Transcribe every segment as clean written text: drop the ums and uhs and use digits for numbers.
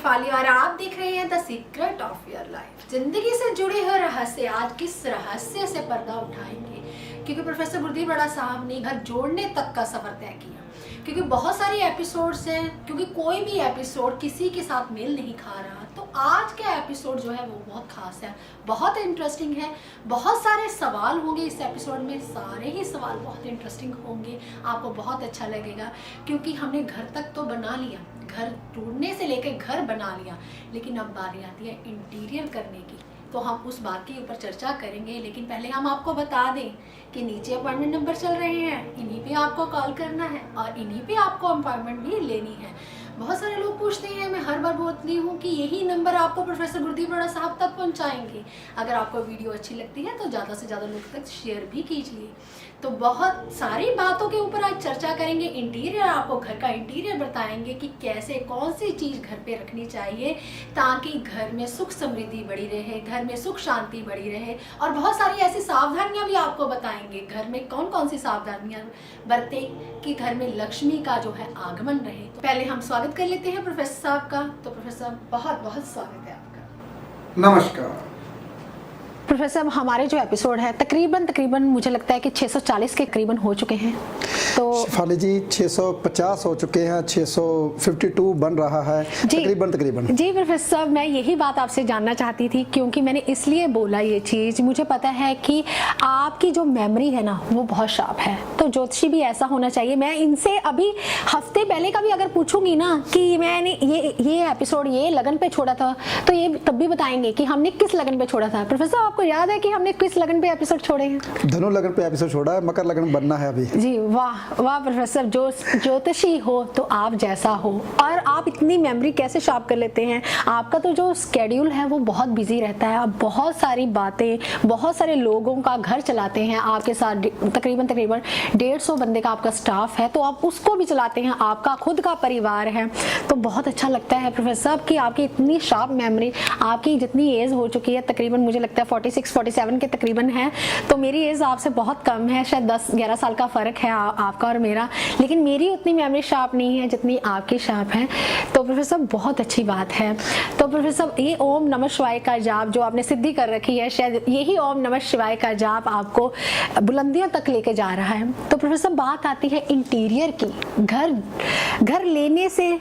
शेफाली और आप देख रहे हैं the secret of your life. जिंदगी से जुड़े हुए रहस्य, आज किस रहस्य से पर्दा उठाएंगे, क्योंकि प्रोफेसर गुरदीप बड़ा साहब ने घर जोड़ने तक का सफर तय किया। क्योंकि बहुत सारी एपिसोड्स हैं, क्योंकि कोई भी एपिसोड किसी के साथ मेल नहीं खा रहा, तो आज का एपिसोड जो है वो बहुत खास है, बहुत इंटरेस्टिंग है। बहुत सारे सवाल होंगे इस एपिसोड में, सारे ही सवाल बहुत इंटरेस्टिंग होंगे, आपको बहुत अच्छा लगेगा। क्योंकि हमने घर तक तो बना लिया, घर ढूंढने से लेकर घर बना लिया, लेकिन अब बारी आती है इंटीरियर करने की। तो हम उस बात के ऊपर चर्चा करेंगे, लेकिन पहले हम आपको बता दें कि नीचे अपॉइंटमेंट नंबर चल रहे हैं, इन्हीं पे आपको कॉल करना है और इन्हीं पे आपको अपॉइंटमेंट भी लेनी है। बहुत सारे लोग पूछते हैं, मैं हर बार बोलती हूँ कि यही नंबर आपको प्रोफेसर गुरदीप बड़ा साहब तक पहुँचाएंगे। अगर आपको वीडियो अच्छी लगती है तो ज़्यादा से ज़्यादा लोग तक शेयर भी कीजिए। तो बहुत सारी बातों के ऊपर आज चर्चा करेंगे। इंटीरियर, आपको घर का इंटीरियर बताएंगे कि कैसे कौन सी चीज़ घर पे रखनी चाहिए ताकि घर में सुख समृद्धि बढ़ी रहे, घर में सुख शांति बढ़ी रहे। और बहुत सारी ऐसी सावधानियां भी आपको बताएंगे, घर में कौन कौन सी सावधानियां बरते कि घर में लक्ष्मी का जो है आगमन रहे। तो पहले हम स्वागत कर लेते हैं प्रोफेसर साहब का। तो प्रोफेसर साहब बहुत बहुत स्वागत है आपका। नमस्कार प्रोफेसर, हमारे जो एपिसोड है तकरीबन मुझे लगता है कि 640 के करीबन हो चुके हैं। तो शेफाली जी 650 हो चुके हैं, 652 बन रहा है तकरीबन। जी प्रोफेसर साहब, मैं यही बात आपसे जानना चाहती थी, क्योंकि मैंने इसलिए बोला ये चीज़, मुझे पता है कि आपकी जो मेमोरी है ना वो बहुत शार्प है। तो ज्योतिषी भी ऐसा होना चाहिए। मैं इनसे अभी हफ्ते पहले का भी अगर पूछूंगी ना कि मैंने ये एपिसोड ये लगन पे छोड़ा था, तो ये तब भी बताएंगे कि हमने किस लगन पे छोड़ा था। प्रोफेसर, आपको याद है कि हमने किस लगन पे एपिसोड छोड़े हैं? धनु लगन पे एपिसोड छोड़ा है, मकर लगन बनना है अभी। जी वाह वाह प्रोफेसर, जो ज्योतिषी हो तो आप जैसा हो। और आप इतनी मेमोरी कैसे शार्प कर लेते हैं? आपका तो जो स्केड्यूल है वो बहुत बिजी रहता है, आप बहुत सारी बातें, बहुत सारे लोगों का घर चलाते हैं, आपके साथ तकरीबन 150 बंदे का आपका स्टाफ है, तो आप उसको भी चलाते हैं, आपका खुद का परिवार है। तो बहुत अच्छा लगता है प्रोफेसर साहब कि आपकी इतनी शार्प मेमोरी। आपकी जितनी एज हो चुकी है तकरीबन मुझे लगता है 46-47 के तकरीबन है, तो मेरी एज आपसे बहुत कम है, शायद 10-11 साल का फर्क है आपका और मेरा, लेकिन मेरी उतनी मेमोरी शार्प नहीं है जितनी आपकी शार्प है। तो प्रोफेसर बहुत अच्छी बात है। तो प्रोफेसर, ये ओम नमः शिवाय का जाप जो आपने सिद्धि कर रखी है, शायद यही ओम नमः शिवाय का जाप आपको बुलंदियों तक लेके जा रहा है। तो प्रोफेसर बात आती है इंटीरियर की, घर लेने से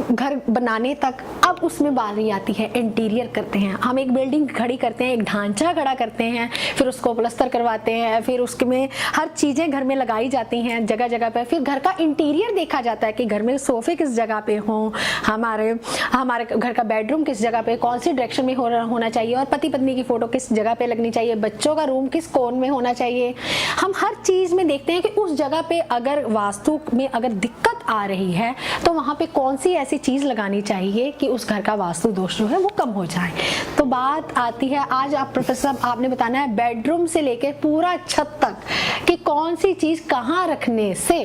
घर बनाने तक, अब उसमें बारी आती है इंटीरियर करते हैं। हम एक बिल्डिंग खड़ी करते हैं, एक ढांचा खड़ा करते हैं, फिर उसको प्लास्टर करवाते हैं, फिर उसके में हर चीज़ें घर में लगाई जाती हैं जगह जगह पर। फिर घर का इंटीरियर देखा जाता है कि घर में सोफे किस जगह पे हों, हमारे घर का बेडरूम किस जगह पे, कौन सी डायरेक्शन में होना चाहिए, और पति पत्नी की फ़ोटो किस जगह पर लगनी चाहिए, बच्चों का रूम किस कोन में होना चाहिए। हम हर चीज़ में देखते हैं कि उस जगह पर अगर वास्तु में अगर दिक्कत आ रही है तो वहाँ पर कौन सी ऐसी चीज लगानी चाहिए कि उस घर का वास्तु दोष जो है वो कम हो जाए। तो बात आती है आज आप प्रोफेसर साहब, आपने बताना है बेडरूम से लेकर पूरा छत तक कि कौन सी चीज कहाँ रखने से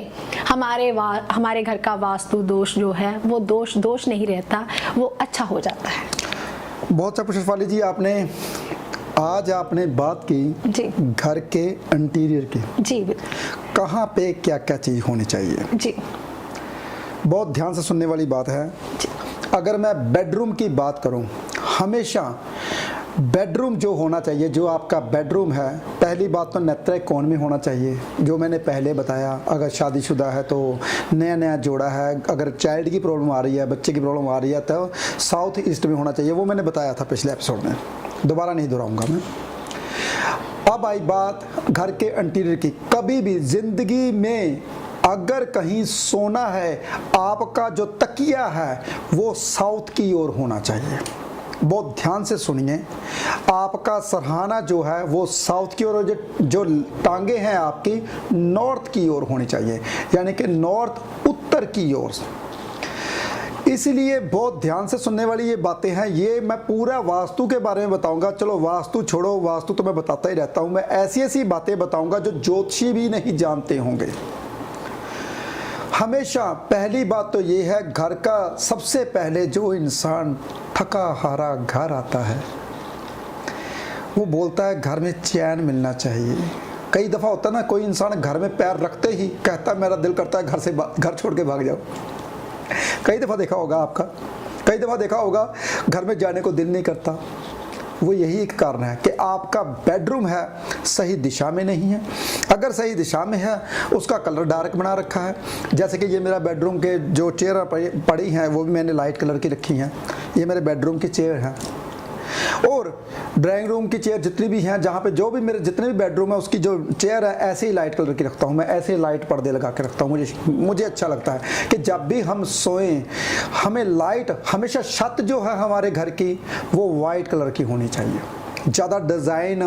हमारे घर का वास्तु दोष जो है वो दोष नहीं रहता, वो अच्छा हो जाता है। बहुत अच्छा शेफाली जी, आज आपने बात की जी घर के इंटीरियर की। जी कहाँ पे क्या क्या चीज होनी चाहिए। जी बहुत ध्यान से सुनने वाली बात है। अगर मैं बेडरूम की बात करूं, हमेशा बेडरूम जो होना चाहिए, जो आपका बेडरूम है, पहली बात तो नेत्र कोण में होना चाहिए, जो मैंने पहले बताया। अगर शादीशुदा है तो नया जोड़ा है, अगर चाइल्ड की प्रॉब्लम आ रही है, बच्चे की प्रॉब्लम आ रही है, तो साउथ ईस्ट में होना चाहिए। वो मैंने बताया था पिछले एपिसोड में, दोबारा नहीं दोहराऊंगा मैं। अब आई बात घर के इंटीरियर की। कभी भी जिंदगी में अगर कहीं सोना है, आपका जो तकिया है वो साउथ की ओर होना चाहिए। बहुत ध्यान से सुनिए, आपका सरहाना जो है वो साउथ की ओर, जो टांगे हैं आपकी नॉर्थ की ओर होनी चाहिए, यानी कि नॉर्थ उत्तर की ओर। इसलिए बहुत ध्यान से सुनने वाली ये बातें हैं। ये मैं पूरा वास्तु के बारे में बताऊंगा। चलो वास्तु छोड़ो, वास्तु तो मैं बताता ही रहता हूं। मैं ऐसी ऐसी बातें बताऊंगा जो ज्योतिषी भी नहीं जानते होंगे। हमेशा पहली बात तो ये है, घर का सबसे पहले जो इंसान थका हारा घर आता है वो बोलता है घर में चैन मिलना चाहिए। कई दफ़ा होता है ना, कोई इंसान घर में पैर रखते ही कहता है मेरा दिल करता है घर छोड़ के भाग जाओ। कई दफ़ा देखा होगा आपका, कई कई दफ़ा देखा होगा घर में जाने को दिल नहीं करता, वो यही एक कारण है कि आपका बेडरूम है सही दिशा में नहीं है। अगर सही दिशा में है उसका कलर डार्क बना रखा है, जैसे कि ये मेरा बेडरूम के जो चेयर पड़ी हैं वो भी मैंने लाइट कलर की रखी हैं, ये मेरे बेडरूम की चेयर है। और ड्राइंग रूम की चेयर जितनी भी हैं, जहाँ पे जो भी मेरे जितने भी बेडरूम है उसकी जो चेयर है ऐसे ही लाइट कलर की रखता हूँ मैं, ऐसे लाइट पर्दे लगा के रखता हूँ। मुझे अच्छा लगता है कि जब भी हम सोएं हमें लाइट हमेशा, छत जो है हमारे घर की वो वाइट कलर की होनी चाहिए, ज़्यादा डिज़ाइन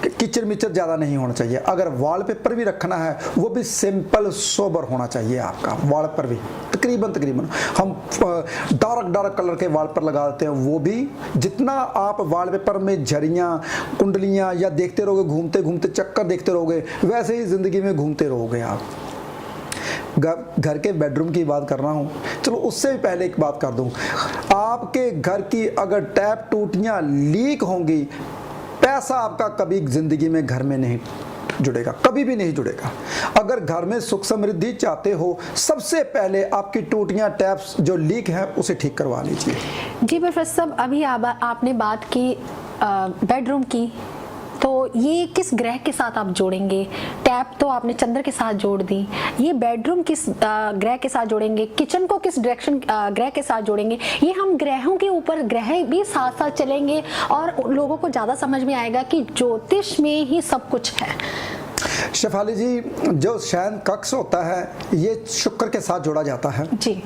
किचर मिचर ज़्यादा नहीं होना चाहिए। अगर वॉलपेपर भी रखना है वो भी सिंपल सोबर होना चाहिए आपका वॉलपेपर भी। तकरीबन हम डार्क कलर के वॉलपेपर लगा देते हैं, वो भी जितना आप वॉलपेपर में झरियाँ कुंडलियाँ या देखते रहोगे, घूमते घूमते चक्कर देखते रहोगे, वैसे ही ज़िंदगी में घूमते रहोगे आप। घर के बेडरूम की बात कर रहा हूँ, चलो उससे भी पहले एक बात कर दूँ, आपके घर की अगर टैप टूटियाँ लीक होंगी, पैसा आपका कभी ज़िंदगी में घर में नहीं जुड़ेगा, कभी भी नहीं जुड़ेगा। अगर घर में सुख समृद्धि चाहते हो, सबसे पहले आपकी टूटियाँ टैप्स जो लीक है उसे ठीक करवा लीजिए। जी प्रोफेसर साहब, अभी आपने बात की बेडरूम की, तो ये किस ग्रह के साथ आप जोड़ेंगे? टैप तो आपने चंद्र के साथ जोड़ दी, ये बेडरूम किस ग्रह के साथ जोड़ेंगे? किचन को किस डायरेक्शन ग्रह के साथ जोड़ेंगे? ये हम ग्रहों के ऊपर ग्रह भी साथ साथ चलेंगे और लोगों को ज़्यादा समझ में आएगा कि ज्योतिष में ही सब कुछ है। शेफाली जी, जो शयन कक्ष होता है ये शुक्र के साथ जोड़ा जाता है जी,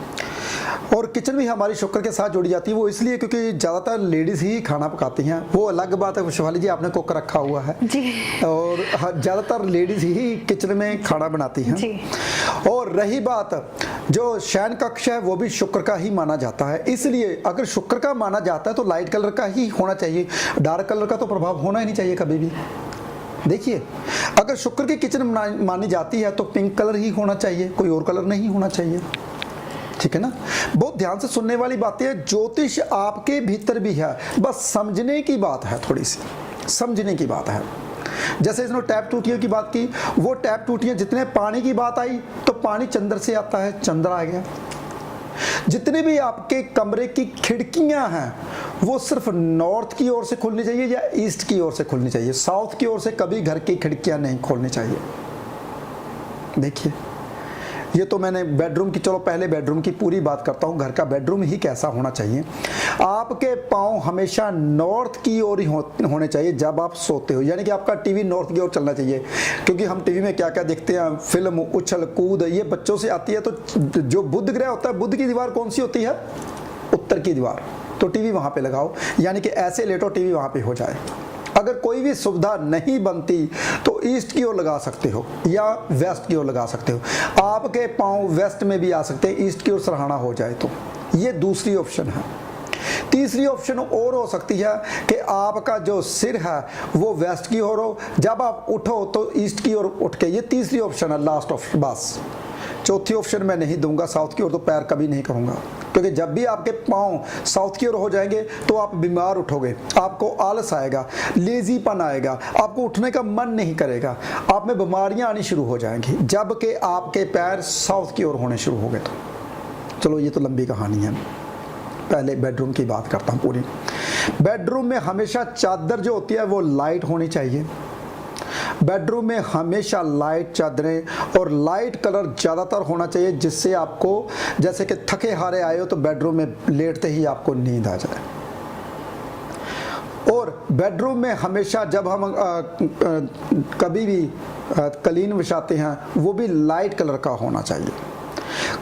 और किचन भी हमारी शुक्र के साथ जोड़ी जाती है। वो इसलिए क्योंकि ज़्यादातर लेडीज़ ही खाना पकाती हैं, वो अलग बात है। शेफाली जी आपने कुक रखा हुआ है जी, और ज़्यादातर लेडीज़ ही किचन में खाना बनाती हैं जी। और रही बात, जो शयन कक्ष है वो भी शुक्र का ही माना जाता है, इसलिए अगर शुक्र का माना जाता है तो लाइट कलर का ही होना चाहिए, डार्क कलर का तो प्रभाव होना ही नहीं चाहिए कभी भी। देखिए, अगर शुक्र की किचन मानी जाती है तो पिंक कलर ही होना चाहिए, कोई और कलर नहीं होना चाहिए, ठीक है ना। बहुत ध्यान से सुनने वाली बातें हैं, ज्योतिष आपके भीतर भी है, बस समझने की बात है, थोड़ी सी समझने की बात है। जैसे इसने टैप टूटियों की बात की, वो टैप टूटियां जितने पानी की बात आई तो पानी चंद्र से आता है, चंद्र आ गया। जितने भी आपके कमरे की खिड़कियां हैं वो सिर्फ नॉर्थ की ओर से खुलनी चाहिए या ईस्ट की ओर से खुलनी चाहिए, साउथ की ओर से कभी घर की खिड़कियां नहीं खोलनी चाहिए। देखिए, ये तो मैंने बेडरूम की, चलो पहले बेडरूम की पूरी बात करता हूँ। घर का बेडरूम ही कैसा होना चाहिए? आपके पाँव हमेशा नॉर्थ की ओर ही होने चाहिए जब आप सोते हो, यानी कि आपका टीवी नॉर्थ की ओर चलना चाहिए। क्योंकि हम टीवी में क्या क्या देखते हैं, फिल्म, उछल कूद, ये बच्चों से आती है। तो जो बुध ग्रह होता है, बुध की दीवार कौन सी होती है? उत्तर की दीवार। तो टीवी वहाँ पे लगाओ, यानी कि ऐसे लेटो टीवी वहाँ पे हो जाए। अगर कोई भी सुविधा नहीं बनती तो ईस्ट की ओर लगा सकते हो या वेस्ट की ओर लगा सकते हो। आपके पाँव वेस्ट में भी आ सकते हैं, ईस्ट की ओर सरहाना हो जाए तो। ये दूसरी ऑप्शन है। तीसरी ऑप्शन और हो सकती है कि आपका जो सिर है वो वेस्ट की ओर हो, जब आप उठो तो ईस्ट की ओर उठ के। ये तीसरी ऑप्शन है, लास्ट ऑप्शन। बस चौथी ऑप्शन मैं नहीं दूंगा, साउथ की ओर तो पैर कभी नहीं करूंगा, क्योंकि जब भी आपके पाँव साउथ की ओर हो जाएंगे तो आप बीमार उठोगे, आपको आलस आएगा, लेजीपन आएगा, आपको उठने का मन नहीं करेगा, आप में बीमारियां आनी शुरू हो जाएंगी जबकि आपके पैर साउथ की ओर होने शुरू हो गए। तो चलो, ये तो लंबी कहानी है। पहले बेडरूम की बात करता हूँ पूरी। बेडरूम में हमेशा चादर जो होती है वो लाइट होनी चाहिए। बेडरूम में हमेशा लाइट चादरें और लाइट कलर ज़्यादातर होना चाहिए, जिससे आपको, जैसे कि थके हारे आए हो तो बेडरूम में लेटते ही आपको नींद आ जाए। और बेडरूम में हमेशा जब हम कभी भी कालीन बिछाते हैं वो भी लाइट कलर का होना चाहिए।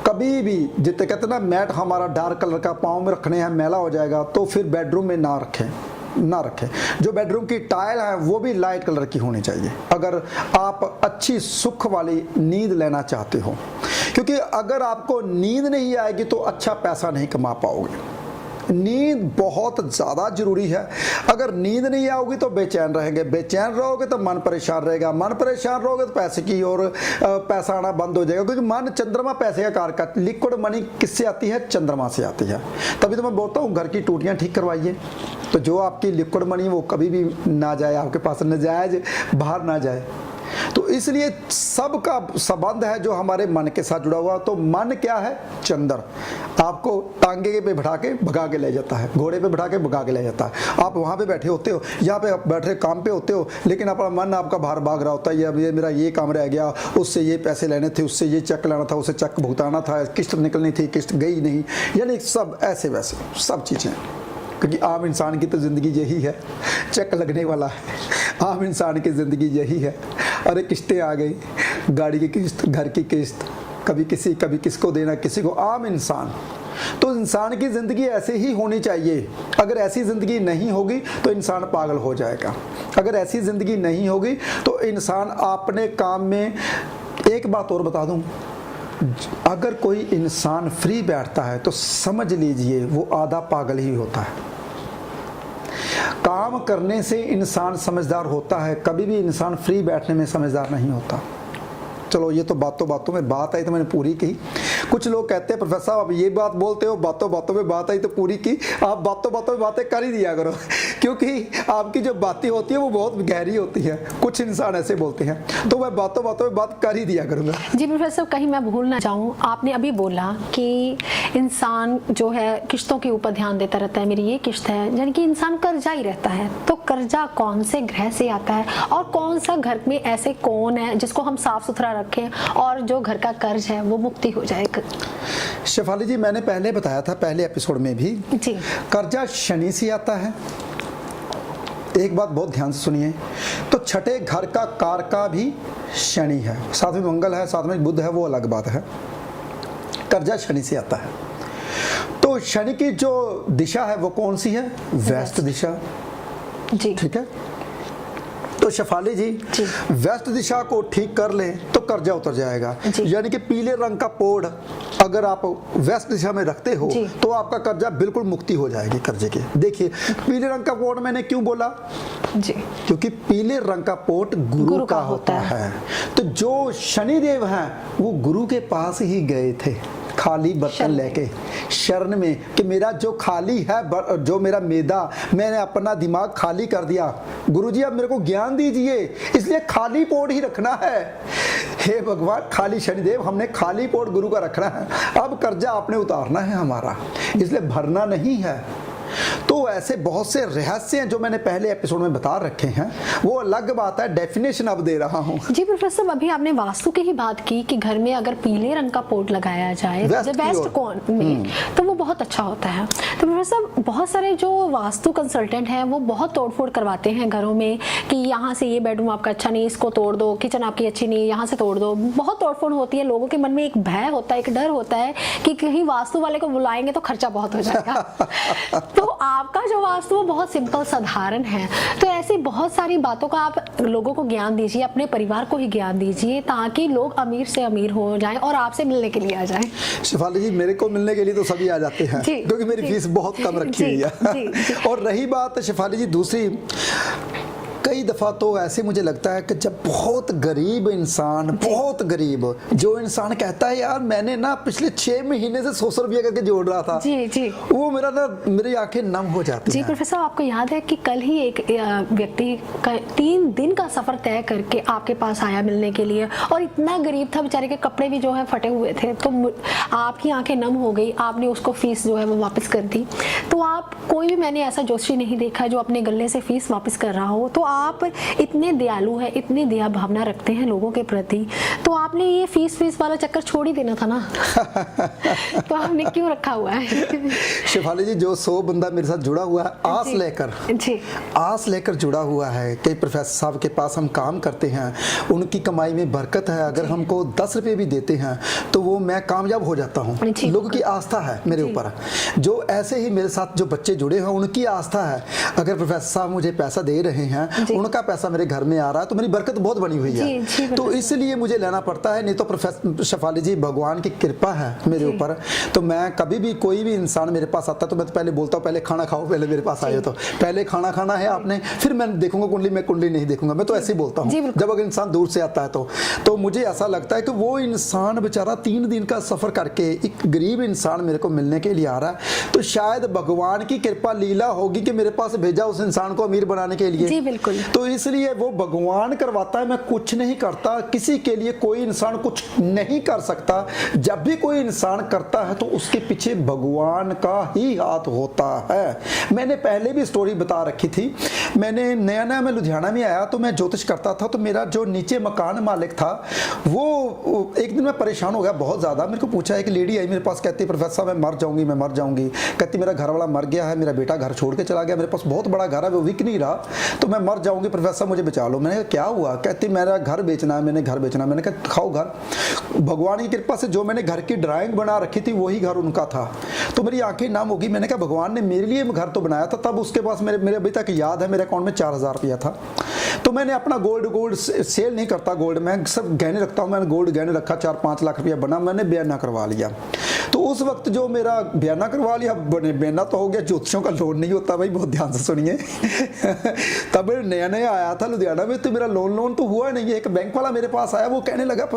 कभी भी, जितने कहते हैं ना, मैट हमारा डार्क कलर का पाँव में रखने हैं, मैला हो जाएगा, तो फिर बेडरूम में ना रखें। जो बेडरूम की टाइल है वो भी लाइट कलर की होनी चाहिए अगर आप अच्छी सुख वाली नींद लेना चाहते हो, क्योंकि अगर आपको नींद नहीं आएगी तो अच्छा पैसा नहीं कमा पाओगे। नींद बहुत ज़्यादा ज़रूरी है। अगर नींद नहीं आओगी तो बेचैन रहेंगे, बेचैन रहोगे तो मन परेशान रहेगा, मन परेशान रहोगे तो पैसे की और पैसा आना बंद हो जाएगा, क्योंकि मन चंद्रमा पैसे का कारक। लिक्विड मनी किससे आती है? चंद्रमा से आती है। तभी तो मैं बोलता हूँ घर की टूटियाँ ठीक करवाइए, तो जो आपकी लिक्विड मनी वो कभी भी ना जाए आपके पास, नजायज बाहर ना जाए। तो इसलिए सबका संबंध है जो हमारे मन के साथ जुड़ा हुआ। तो मन क्या है? चंद्र आपको टांगे पे बैठा के भगा के ले जाता है, घोड़े पे बैठा के भगा के ले जाता है। आप वहाँ पे बैठे होते हो, यहाँ पे बैठे काम पे होते हो, लेकिन अपना मन आपका बाहर भाग रहा होता है, ये मेरा ये काम रह गया, उससे ये पैसे लेने थे, उससे ये चेक लाना था, उससे चेक भुगताना था, किस्त निकलनी थी, किस्त गई नहीं, यानी सब ऐसे वैसे सब चीज़ें। क्योंकि आम इंसान की तो ज़िंदगी यही है, चेक लगने वाला है। आम इंसान की ज़िंदगी यही है। अरे किस्तें आ गई, गाड़ी की किस्त, घर की किस्त, कभी किसको देना, किसी को। आम इंसान। तो इंसान की ज़िंदगी ऐसे ही होनी चाहिए। अगर ऐसी ज़िंदगी नहीं होगी तो इंसान पागल हो जाएगा। अगर ऐसी ज़िंदगी नहीं होगी तो इंसान अपने काम में। एक बात और बता दूं, अगर कोई इंसान फ्री बैठता है तो समझ लीजिए वो आधा पागल ही होता है। काम करने से इंसान समझदार होता है, कभी भी इंसान फ्री बैठने में समझदार नहीं होता। चलो ये तो बातों में बात आई तो मैंने पूरी की। कुछ लोग कहते हैं प्रोफेसर साहब अब ये बात बोलते हो, बातों में बात आई तो पूरी की। आप बातों में बातें कर ही दिया करो, क्योंकि आपकी जो बातें होती है वो बहुत गहरी होती है। कुछ इंसान ऐसे बोलते हैं, तो मैं बातों में बात कर ही दिया करूँगा। जी प्रोफेसर, कहीं मैं भूल ना जाऊँ, आपने अभी बोला कि इंसान जो है किश्तों के ऊपर ध्यान देता रहता है, मेरी ये किश्त है, यानी कि इंसान कर्जा ही रहता है। तो कर्जा कौन से ग्रह से आता है और कौन सा घर में ऐसे कौन है जिसको हम साफ सुथरा रखें और जो घर का कर्ज है वो मुक्ति हो जाए? शेफाली जी, मैंने पहले बताया था, पहले एपिसोड में भी, जी, कर्जा शनि से आता है। एक बात बहुत ध्यान से सुनिए, तो छठे घर का कारका भी शनि है, साथ में मंगल है, साथ में बुध है, वो अलग बात है। कर्जा शनि से आता है। तो शनि की जो दिशा है वो कौन सी है? वेस्ट दिशा। जी, ठीक है। तो शेफाली जी, वेस्ट दिशा को ठीक कर लें तो कर्जा उतर जाएगा। यानी कि पीले रंग का पोड अगर आप वेस्ट दिशा में रखते हो तो आपका कर्जा बिल्कुल मुक्ति हो जाएगी कर्जे की। देखिए पीले रंग का पोड मैंने क्यों बोला? जी, क्योंकि पीले रंग का पोट गुरु का होता है। तो जो शनिदेव हैं वो गुरु के पास ही गए थे खाली बर्तन लेके, शरण में, कि मेरा जो खाली है, जो मेरा मैदा, मैंने अपना दिमाग खाली कर दिया, गुरुजी अब मेरे को ज्ञान दीजिए, इसलिए खाली पोट ही रखना है। हे भगवान, खाली शनिदेव, हमने खाली पोट गुरु का रखना है। अब कर्जा आपने उतारना है हमारा, इसलिए भरना नहीं है। तो ऐसे बहुत से रहस्य हैं जो मैंने पहले एपिसोड में बता रखे हैं, वो अलग बात है, डेफिनेशन अब दे रहा हूँ। जी प्रोफेसर, अभी आपने वास्तु की ही बात की कि घर में अगर पीले रंग का पोट लगाया जाए वेस्ट कॉर्नर में तो वो बहुत अच्छा होता है। तो प्रोफेसर, बहुत सारे जो वास्तु कंसल्टेंट हैं वो बहुत तोड़फोड़ करवाते हैं घरों में कि यहाँ से ये बेडरूम आपका अच्छा नहीं, इसको तोड़ दो, किचन आपकी अच्छी नहीं, यहाँ से तोड़ दो। बहुत तोड़फोड़ होती है, लोगों के मन में एक भय होता है, एक डर होता है कि कहीं वास्तु वाले को बुलाएंगे तो खर्चा बहुत हो जाएगा। तो आपका जो वास्तु वो बहुत सिंपल साधारण है। तो ऐसी बहुत सारी बातों का आप लोगों को ज्ञान दीजिए, अपने परिवार को ही ज्ञान दीजिए, ताकि लोग अमीर से अमीर हो जाएं और आपसे मिलने के लिए आ जाएं। शेफाली जी, मेरे को मिलने के लिए तो सभी आ जाते हैं, क्योंकि मेरी फीस बहुत कम रखी हुई है। और रही बात शेफाली जी दूसरी, कई दफ़ा तो ऐसे मुझे लगता है कि जब बहुत गरीब इंसान, बहुत गरीब जो इंसान कहता है यार मैंने ना पिछले 6 महीने से 100 रुपया करके जोड़ रहा था, जी, वो मेरा ना, मेरी आंखें नम हो जाती हैं। जी प्रोफेसर, आपको याद है कि कल ही एक व्यक्ति 3 दिन का सफर तय करके आपके पास आया मिलने के लिए, और इतना गरीब था बेचारे के कपड़े भी जो है फटे हुए थे, तो आपकी आंखें नम हो गई, आपने उसको फीस जो है वो वापस कर दी। तो आप, कोई भी मैंने ऐसा जोशी नहीं देखा जो अपने गले से फीस वापस कर रहा हो। तो आप इतने दयालु है, इतनी दया भावना रखते हैं लोगों के प्रति, तो आपने ये फीस वाला चक्कर छोड़ ही देना था ना। तो आपने क्यों रखा हुआ है? शेफाली जी, जो 100 बंदा मेरे साथ जुड़ा हुआ है आस लेकर, आस लेकर जुड़ा हुआ है, कई प्रोफेसर साहब के पास हम काम करते हैं, उनकी कमाई में बरकत है, अगर हमको 10 रुपये भी देते हैं तो वो मैं कामयाब हो जाता हूँ। लोगों की आस्था है मेरे ऊपर। जो ऐसे ही मेरे साथ जो बच्चे जुड़े हैं उनकी आस्था है, अगर प्रोफेसर साहब मुझे पैसा दे रहे हैं, उनका पैसा मेरे घर में आ रहा है, तो मेरी बरकत बहुत बनी हुई है। तो इसलिए मुझे लेना पड़ता है, नहीं तो प्रोफेसर शेफाली जी भगवान की कृपा है मेरे ऊपर। तो मैं कभी भी, कोई भी इंसान मेरे पास आता है तो मैं तो पहले बोलता हूँ पहले खाना खाओ, पहले मेरे पास आए तो पहले खाना खाना है आपने, फिर मैं देखूंगा कुंडली, मैं कुंडली नहीं देखूंगा, मैं तो ऐसे ही बोलता हूँ जब अगर इंसान दूर से आता है तो मुझे ऐसा लगता है कि वो इंसान बेचारा 3 दिन का सफर करके एक गरीब इंसान मेरे को मिलने के लिए आ रहा है, तो शायद भगवान की कृपा लीला होगी कि मेरे पास भेजा उस इंसान को अमीर बनाने के लिए। जी बिल्कुल। तो इसलिए वो भगवान करवाता है, मैं कुछ नहीं करता, किसी के लिए कोई इंसान कुछ नहीं कर सकता। जब भी कोई इंसान करता है तो उसके पीछे भगवान का ही हाथ होता है। मैंने पहले भी स्टोरी बता रखी थी, मैंने नया नया मैं लुधियाना में आया तो मैं ज्योतिष करता था, तो मेरा जो नीचे मकान मालिक था वो एक दिन मैं परेशान हो गया बहुत ज़्यादा। मेरे को पूछा, एक लेडी आई मेरे पास, कहती प्रोफेसर साहब मैं मर जाऊंगी, कहती मेरा घर वाला मर गया है, मेरा बेटा घर छोड़ के चला गया, मेरे पास बहुत बड़ा घर है वो बिक नहीं रहा, तो मैं मर जाऊंगी, प्रोफेसर साहब मुझे बचा लो। मैंने कहा क्या हुआ? कहती मेरा घर बेचना है, मैंने घर बेचना। मैंने कहा खाओ घर। भगवान की कृपा से जो मैंने घर की ड्राइंग बना रखी थी वही घर उनका था, तो मेरी आंखें नाम होगी। मैंने कहा भगवान ने मेरे लिए घर तो बनाया था, तब उसके पास मेरे अभी तक याद है मेरे अकाउंट में 4000 रुपया था। तो मैंने अपना गोल्ड सेल नहीं करता, गोल्ड मैं सब गहने रखता हूँ, मैंने गोल्ड गहने रखा, 4-5 लाख रुपया बना, मैंने बयाना करवा लिया। तो उस वक्त जो मेरा बयाना करवा लिया, बयाना तो हो गया, ज्योतिषों का लोन नहीं होता भाई, बहुत ध्यान से सुनिए। तब नया नया आया था लुधियाना में, तो मेरा लोन तो हुआ नहीं है। एक बैंक वाला मेरे पास आया, वो कहने लगा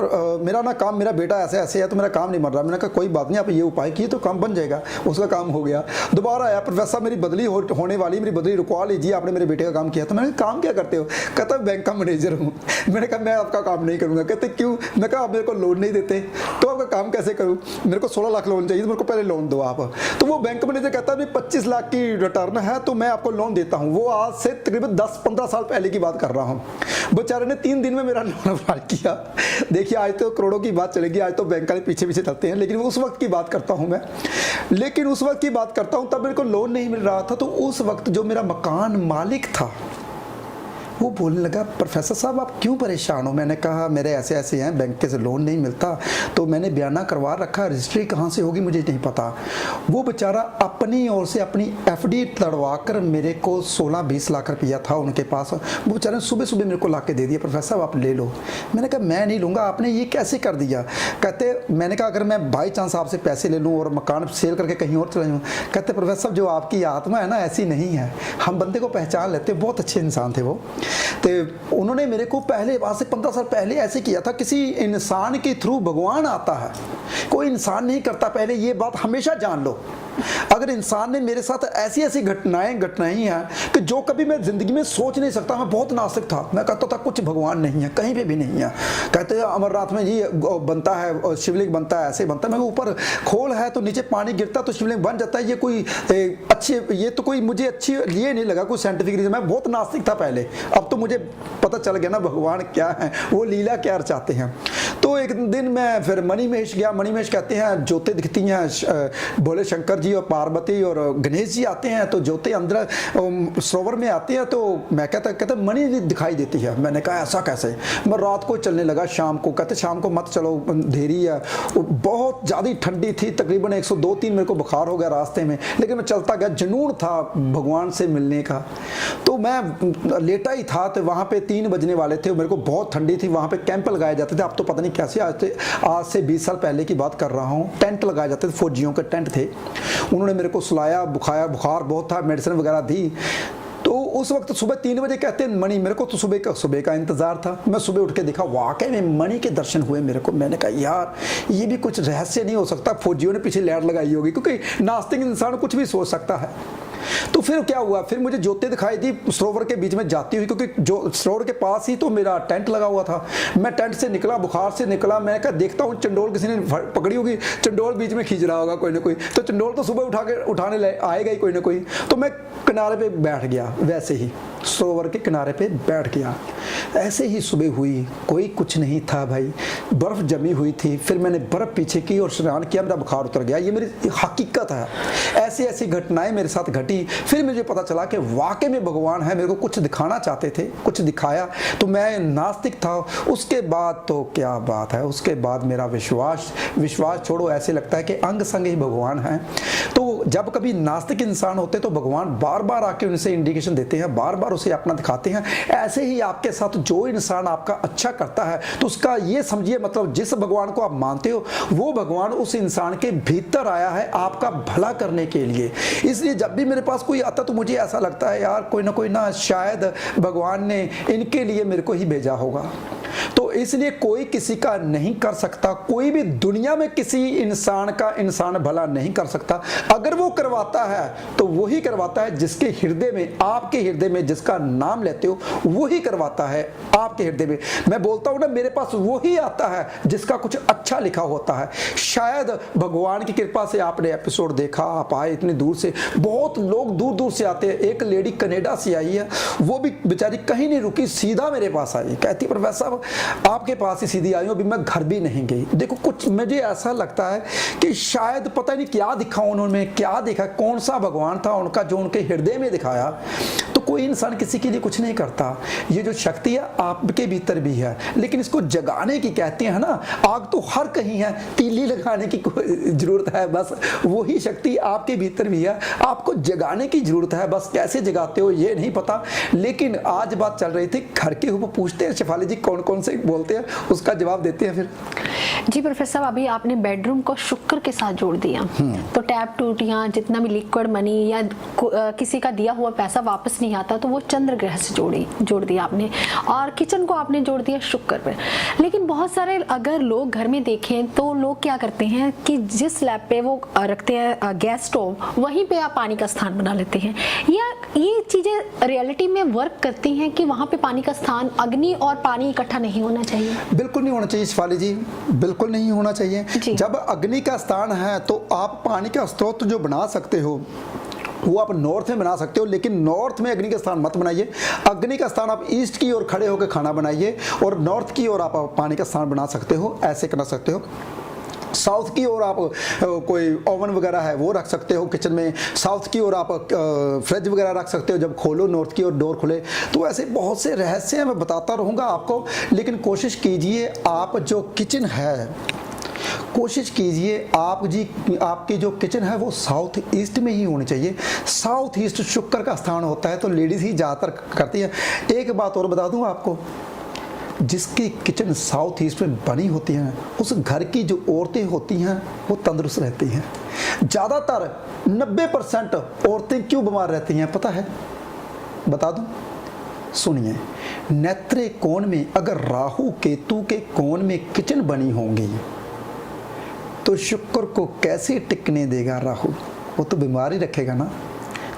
मेरा ना काम, मेरा बेटा ऐसे ऐसे है तो मेरा काम नहीं बन रहा। मैंने कहा कोई बात नहीं, आप ये उपाय किए तो काम बन जाएगा। उसका काम हो गया। दोबारा आया, प्रोफेसर मेरी बदली होने वाली, मेरी बदली रुकवा लीजिए, आपने मेरे बेटे का काम किया। तो मैंने काम क्या करते हो? कहता बैंक का मैनेजर हूँ। मैंने कहा मैं आपका काम नहीं करूँगा। कहते क्यों? मैं कहा आप मेरे को लोन नहीं देते तो आपका काम कैसे करूँ? मेरे को 16 लाख लोन चाहिए, तो मेरे को पहले लोन दो आप। तो वो बैंक मैनेजर कहता है 25 लाख की रिटर्न है तो मैं आपको लोन देता हूँ। वो आज से तकरीबन 10-15 साल पहले की बात कर रहा हूँ। बेचारे ने 3 दिन में मेरा लोन अप्लाई किया। देखिए आज तो करोड़ों की बात चलेगी, आज तो बैंक वाले पीछे पीछे चलते हैं, लेकिन उस वक्त की बात करता हूँ मैं। लेकिन उस वक्त की बात करता हूँ, तब मेरे को लोन नहीं मिल रहा था। तो उस वक्त जो मेरा मकान मालिक था वो बोलने लगा प्रोफेसर साहब आप क्यों परेशान हो? मैंने कहा मेरे ऐसे ऐसे हैं, बैंक से लोन नहीं मिलता, तो मैंने बयाना करवा रखा, रजिस्ट्री कहाँ से होगी मुझे नहीं पता। वो बेचारा अपनी ओर से अपनी एफडी तड़वा कर मेरे को 16-20 लाख रुपया था उनके पास, वो बेचारे सुबह सुबह मेरे को ला के दे दिया, प्रोफेसर साहब आप ले लो। मैंने कहा मैं नहीं लूँगा, आपने ये कैसे कर दिया? कहते मैंने कहा अगर मैं बाई चांस आपसे पैसे ले लूँ और मकान सेल करके कहीं और चला जाऊँ। कहते प्रोफेसर साहब जो आपकी आत्मा है ना ऐसी नहीं है, हम बंदे को पहचान लेते, बहुत अच्छे इंसान थे वो। तो उन्होंने मेरे को पहले आज से 15 साल पहले ऐसे किया था। किसी इंसान के थ्रू भगवान आता है, कोई इंसान नहीं करता। पहले ये बात हमेशा जान लो। अगर इंसान ने मेरे साथ ऐसी ऐसी घटनाएं हैं कि जो कभी मैं जिंदगी में सोच नहीं सकता। मैं बहुत नास्तिक था, मैं कहता था कुछ भगवान नहीं है, कहीं पे भी नहीं है। कहते हैं अमरनाथ में जी बनता है, शिवलिंग बनता है, ऐसे बनता है। मैं ऊपर खोल है तो नीचे पानी गिरता तो शिवलिंग बन जाता है। ये कोई अच्छे, ये तो कोई मुझे अच्छी ये नहीं लगा कोई साइंटिफिक रीजन। मैं बहुत नास्तिक था पहले, अब तो मुझे पता चल गया ना भगवान क्या है, वो लीला क्या चाहते हैं। तो एक दिन मैं फिर मणि महेश गया। मणि महेश कहते हैं ज्योति दिखती हैं, भोले शंकर जी और पार्वती और गणेश जी आते हैं, तो ज्योति अंदर सरोवर में आती है। तो मैं कहता मणि दिखाई देती है। मैंने कहा ऐसा कैसे? मैं रात को चलने लगा, शाम को। कहते शाम को मत चलो, अंधेरी है। बहुत ज़्यादा ठंडी थी, तकरीबन 102-3 मेरे को बुखार हो गया रास्ते में, लेकिन मैं चलता गया। जुनून था भगवान से मिलने का। तो मैं लेटा ही था, तो वहाँ पे 3 बजने वाले थे, मेरे को बहुत ठंडी थी। वहाँ पे कैंप लगाए जाते थे, अब तो पता नहीं कैसे, आज से 20 साल पहले की बात कर रहा हूँ। टेंट लगाए जाते थे, फौजियों के टेंट थे। उन्होंने मेरे को सुलाया, बुखार बहुत था, मेडिसिन वगैरह दी। तो उस वक्त सुबह 3 बजे कहते हैं मणि, मेरे को तो सुबह का इंतजार था। मैं सुबह उठ के देखा, वाकई में मणि के दर्शन हुए मेरे को। मैंने कहा यार ये भी कुछ रहस्य नहीं हो सकता, फौजियों ने पीछे लैड लगाई होगी, क्योंकि नास्तिक इंसान कुछ भी सोच सकता है। तो फिर क्या हुआ, फिर मुझे ज्योति दिखाई दी सरोवर के बीच में जाती हुई, क्योंकि जो सरोवर के पास ही तो मेरा टेंट लगा हुआ था। मैं टेंट से निकला, बुखार से निकला। मैंने कहा देखता हूँ चंडोल किसी ने पकड़ी होगी, चंडोल बीच में खींच रहा होगा कोई ना कोई। तो चंडोल तो सुबह उठाने आएगा ही कोई ना कोई। तो मैं किनारे पे बैठ गया, वैसे ही सरोवर के किनारे पे बैठ गया। ऐसे ही सुबह हुई, कोई कुछ नहीं था भाई, बर्फ जमी हुई थी। फिर मैंने बर्फ पीछे की और स्नान किया, मेरा बुखार उतर गया। ये मेरी हकीकत है, ऐसी ऐसी घटनाएं मेरे साथ घटी। फिर मुझे पता चला कि वाकई में भगवान है, मेरे को कुछ दिखाना चाहते थे, कुछ दिखाया। तो मैं नास्तिक था। उसके बाद तो क्या बात है, उसके बाद मेरा विश्वास छोड़ो, ऐसे लगता है कि अंग संग ही भगवान है। तो जब कभी नास्तिक इंसान होते तो भगवान बार बार आके उनसे इंडिकेशन देते हैं, बार बार उसे अपना दिखाते हैं। ऐसे ही आपके साथ जो इंसान आपका अच्छा करता है तो उसका ये समझिए, मतलब जिस भगवान को आप मानते हो वो भगवान उस इंसान के भीतर आया है आपका भला करने के लिए। इसलिए जब भी मेरे पास कोई आता तो मुझे ऐसा लगता है यार कोई ना शायद भगवान ने इनके लिए मेरे को ही भेजा होगा। तो इसलिए कोई किसी का नहीं कर सकता, कोई भी दुनिया में किसी इंसान का इंसान भला नहीं कर सकता। अगर वो करवाता है तो वही करवाता है जिसके हृदय में, आपके हृदय में जिसका नाम लेते हो वही करवाता है आपके हृदय में। मैं बोलता हूं ना, मेरे पास वही आता है जिसका कुछ अच्छा लिखा होता है। शायद भगवान की कृपा से आपने एपिसोड देखा, आप आए इतनी दूर से, बहुत लोग दूर दूर से आते हैं। एक लेडी कनाडा से आई है, वो भी बेचारी कहीं नहीं रुकी, सीधा मेरे पास आई, कहती प्रोफेसर साहब आपके पास ही सीधी आई हूं, अभी मैं घर भी नहीं गई। देखो कुछ मुझे ऐसा लगता है कि शायद पता नहीं क्या दिखा उन्होंने, क्या देखा, कौन सा भगवान था उनका जो उनके हृदय में दिखाया। तो कोई इंसान किसी के लिए कुछ नहीं करता, ये जो शक्ति है आपके भीतर भी है, लेकिन इसको जगाने की कहते हैं ना, आग तो हर कहीं है, तीली लगाने की जरूरत है, बस वही शक्ति आपके भीतर भी है, आपको जगाने की जरूरत है। बस कैसे जगाते हो ये नहीं पता। लेकिन आज बात चल रही थी घर के ऊपर, पूछते हैं शेफाली जी कौन कौन से बोलते हैं, उसका जवाब देते हैं फिर। जी प्रोफेसर साहब, अभी आपने बेडरूम को शुक्र के साथ जोड़ दिया, तो टैप टूटियां, जितना भी लिक्विड मनी या किसी का दिया हुआ पैसा वापस नहीं आता, तो वो चंद्र ग्रह से जोड़ दिया आपने, और किचन को आपने जोड़ दिया शुक्र पे। लेकिन बहुत सारे अगर लोग घर में देखें तो लोग क्या करते हैं कि जिस स्लैब पे वो रखते हैं गैस स्टोव, वहीं पे आप पानी का स्थान बना लेते हैं। या ये चीजें रियलिटी में वर्क करती हैं कि वहां पे पानी का स्थान, अग्नि और पानी इकट्ठा नहीं होना चाहिए? बिल्कुल नहीं होना चाहिए शिफाली जी, बिल्कुल नहीं होना चाहिए। जब अग्नि का स्थान है तो आप पानी का स्रोत जो बना सकते हो वो आप नॉर्थ में बना सकते हो, लेकिन नॉर्थ में अग्नि का स्थान मत बनाइए। अग्नि का स्थान आप ईस्ट की ओर खड़े होकर खाना बनाइए, और नॉर्थ की ओर आप पानी का स्थान बना सकते हो, ऐसे कर सकते हो। साउथ की ओर आप कोई ओवन वगैरह है वो रख सकते हो किचन में, साउथ की ओर आप फ्रिज वगैरह रख सकते हो जब खोलो, नॉर्थ की ओर डोर खुले। तो ऐसे बहुत से रहस्य मैं बताता रहूँगा आपको, लेकिन कोशिश कीजिए आप जो किचन है, कोशिश कीजिए आपकी जो किचन है वो साउथ ईस्ट में ही होनी चाहिए। साउथ ईस्ट शुक्र का स्थान होता है, तो लेडीज़ ही ज़्यादातर करती हैं। एक बात और बता दूं आपको, जिसकी किचन साउथ ईस्ट में बनी होती हैं उस घर की जो औरतें होती हैं वो तंदुरुस्त रहती हैं। ज़्यादातर 90% औरतें क्यों बीमार रहती हैं पता है? बता दूं, सुनिए। नेत्र कोण में अगर राहु केतु के कोण में किचन बनी होंगी तो शुक्र को कैसे टिकने देगा राहु? वो तो बीमार ही रखेगा ना।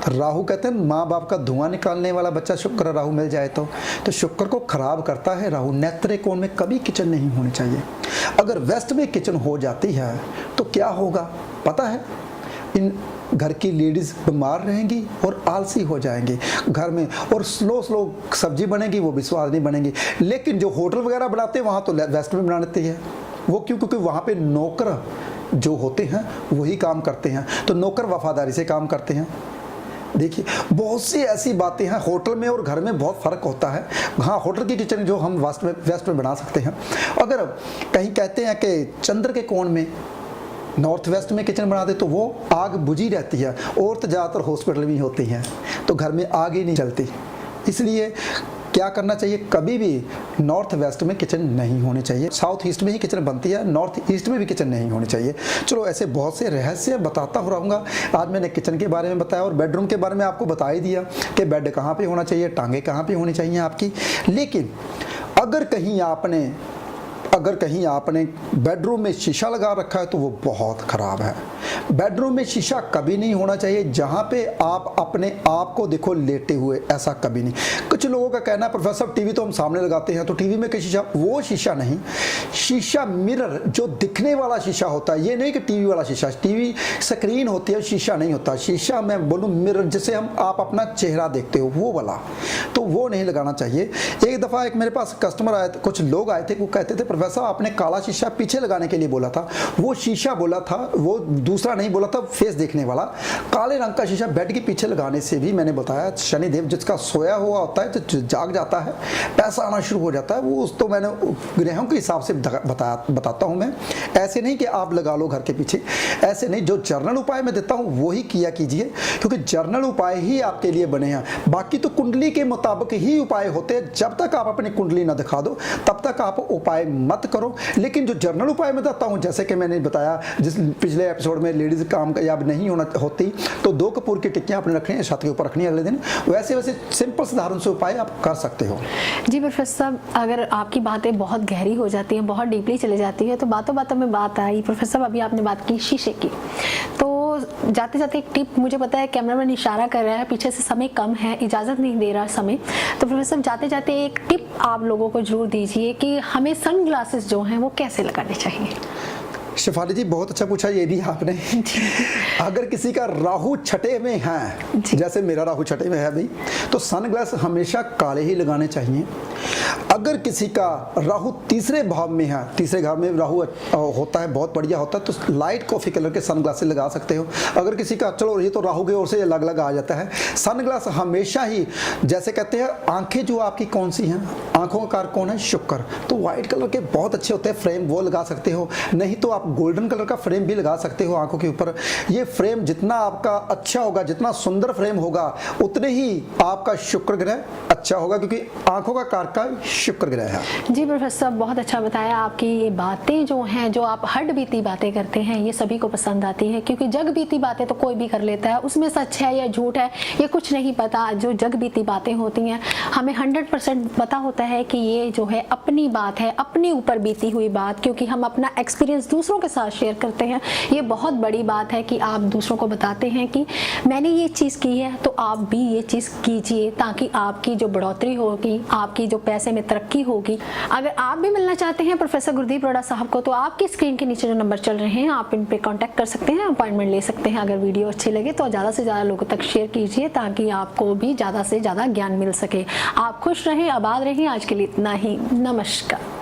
राहु कहते हैं माँ बाप का धुआं निकालने वाला बच्चा शुक्र राहु मिल जाए तो शुक्र को खराब करता है राहु। नेत्र कोण में कभी किचन नहीं होनी चाहिए। अगर वेस्ट में किचन हो जाती है तो क्या होगा पता है? इन घर की लेडीज बीमार रहेंगी और आलसी हो जाएंगी घर में, और स्लो सब्जी बनेगी वो भी स्वाद नहीं बनेगी। लेकिन जो होटल वगैरह बनाते हैं वहाँ तो वेस्ट में बना लेते हैं। वो क्यों? क्योंकि वहाँ पे नौकर जो होते हैं वही काम करते हैं, तो नौकर वफादारी से काम करते हैं। देखिए बहुत सी ऐसी बातें हैं, होटल में और घर में बहुत फ़र्क होता है। हाँ, होटल की किचन जो हम वेस्ट में बना सकते हैं। अगर कहीं कहते हैं कि चंद्र के कोण में नॉर्थ वेस्ट में किचन बना दे तो वो आग बुझी रहती है, और तो ज़्यादातर हॉस्पिटल में होती हैं तो घर में आग ही नहीं चलती। इसलिए क्या करना चाहिए? कभी भी नॉर्थ वेस्ट में किचन नहीं होनी चाहिए। साउथ ईस्ट में ही किचन बनती है, नॉर्थ ईस्ट में भी किचन नहीं होनी चाहिए। चलो ऐसे बहुत से रहस्य बताता रहूँगा। आज मैंने किचन के बारे में बताया और बेडरूम के बारे में आपको बता ही दिया कि बेड कहाँ पे होना चाहिए, टांगे कहाँ पे होनी चाहिए आपकी। लेकिन अगर कहीं आपने बेडरूम में शीशा लगा रखा है तो वो बहुत ख़राब है। बेडरूम में शीशा कभी नहीं होना चाहिए जहाँ पे आप अपने आप को देखो लेटे हुए, ऐसा कभी नहीं। कुछ लोगों का कहना है प्रोफेसर टीवी तो हम सामने लगाते हैं तो टीवी में क्या शीशा? वो शीशा नहीं, शीशा मिरर जो दिखने वाला शीशा होता है। ये नहीं कि टीवी वाला शीशा, टीवी स्क्रीन होती है, शीशा नहीं होता। शीशा मैं बोलूँ मिरर, जिसे आप अपना चेहरा देखते हो वो वाला, तो वो नहीं लगाना चाहिए। एक दफ़ा एक मेरे पास कस्टमर आए थे, कुछ लोग आए थे, वो कहते थे प्रोफेसर आपने काला शीशा पीछे लगाने के लिए बोला था। वो शीशा बोला था, वो दूसरा नहीं बोला था, फेस देखने वाला। काले रंग का शीशा बेड के पीछे लगाने से भी मैंने बताया शनिदेव जिसका सोया हुआ होता है तो जाग जाता है, पैसा आना शुरू हो जाता है। वो तो मैंने ग्रहों के हिसाब से बताता हूँ मैं, ऐसे नहीं कि आप लगा लो घर के पीछे, ऐसे नहीं। जो जर्नल उपाय मैं देता हूँ वही किया कीजिए, क्योंकि जर्नल उपाय ही आपके लिए बने हैं। बाकी तो कुंडली के मुताबिक ही उपाय होते हैं। जब तक आप अपनी कुंडली ना दिखा दो तब तक आप उपाय मत करो। लेकिन जो जर्नल उपाय मैं देता हूँ, जैसे कि मैंने बताया जिस पिछले एपिसोड में लेडीज़ कामयाब नहीं होती तो 2 कपूर की टिक्कियाँ आपने रखनी है, छत के ऊपर रखनी है अगले दिन। वैसे वैसे सिंपल साधारण से उपाय आप कर सकते हो। जी प्रोफेसर साहब, अगर आपकी बातें बहुत गहरी हो जाती हैं, बहुत डीपली चली जाती है, तो बातों बातों में बात आई प्रोफेसर साहब, अभी आपने बात की शीशे की, तो जाते जाते एक टिप, मुझे पता है कैमरामैन इशारा कर रहा है, पीछे से समय कम है, इजाज़त नहीं दे रहा समय, तो प्रोफेसर साहब जाते जाते एक टिप आप लोगों को जरूर दीजिए कि हमें सन ग्लासेस जो हैं वो कैसे लगाने चाहिए। शिफाली जी बहुत अच्छा पूछा ये भी आपने। अगर किसी का राहु छठे में है, जैसे मेरा राहु छठे में है भाई, तो सनग्लास हमेशा काले ही लगाने चाहिए। अगर किसी का राहु तीसरे भाव में है, तीसरे घर में राहु होता है, बहुत बढ़िया होता है, तो लाइट कॉफी कलर के सनग्लासेस लगा सकते हो। अगर किसी का चलो ये तो राहु की ओर से अलग अलग आ जाता है, सनग्लास हमेशा ही, जैसे कहते हैं आंखें जो आपकी कौन सी हैं, आंखों का कारक कौन है, शुक्र, तो व्हाइट कलर के बहुत अच्छे होते हैं फ्रेम, वो लगा सकते हो। नहीं तो आप गोल्डन कलर का फ्रेम भी लगा सकते हो आंखों के ऊपर। ये फ्रेम जितना आपका अच्छा होगा, जितना सुंदर फ्रेम होगा, उतने ही आपका शुक्र ग्रह अच्छा होगा, क्योंकि आंखों का कारक शुक्र ग्रह है। जी प्रोफेसर साहब बहुत अच्छा बताया। आपकी ये बातें जो हैं, जो आप हड बीती बातें करते हैं, ये सभी को पसंद आती है, क्योंकि जग बीती बातें तो कोई भी कर लेता है, उसमें सच है या झूठ है ये कुछ नहीं पता। जो जग बीती बातें होती हैं हमें 100% पता होता है कि ये जो है अपनी बात है, अपने ऊपर बीती हुई बात, क्योंकि हम अपना एक्सपीरियंस दूसरों के साथ शेयर करते हैं। ये बहुत बड़ी बात है कि आप दूसरों को बताते हैं कि मैंने ये चीज़ की है तो आप भी ये चीज़ कीजिए, ताकि आपकी जो बढ़ोतरी होगी, आपकी जो पैसे में तरक्की होगी। अगर आप भी मिलना चाहते हैं प्रोफेसर गुरदीप रोड़ा साहब को, तो आपकी स्क्रीन के नीचे जो नंबर चल रहे हैं आप इन पे कांटेक्ट कर सकते हैं, अपॉइंटमेंट ले सकते हैं। अगर वीडियो अच्छी लगे तो ज़्यादा से ज़्यादा लोगों तक शेयर कीजिए, ताकि आपको भी ज़्यादा से ज़्यादा ज्ञान मिल सके। आप खुश रहें, आबाद रहें। आज के लिए इतना ही, नमस्कार।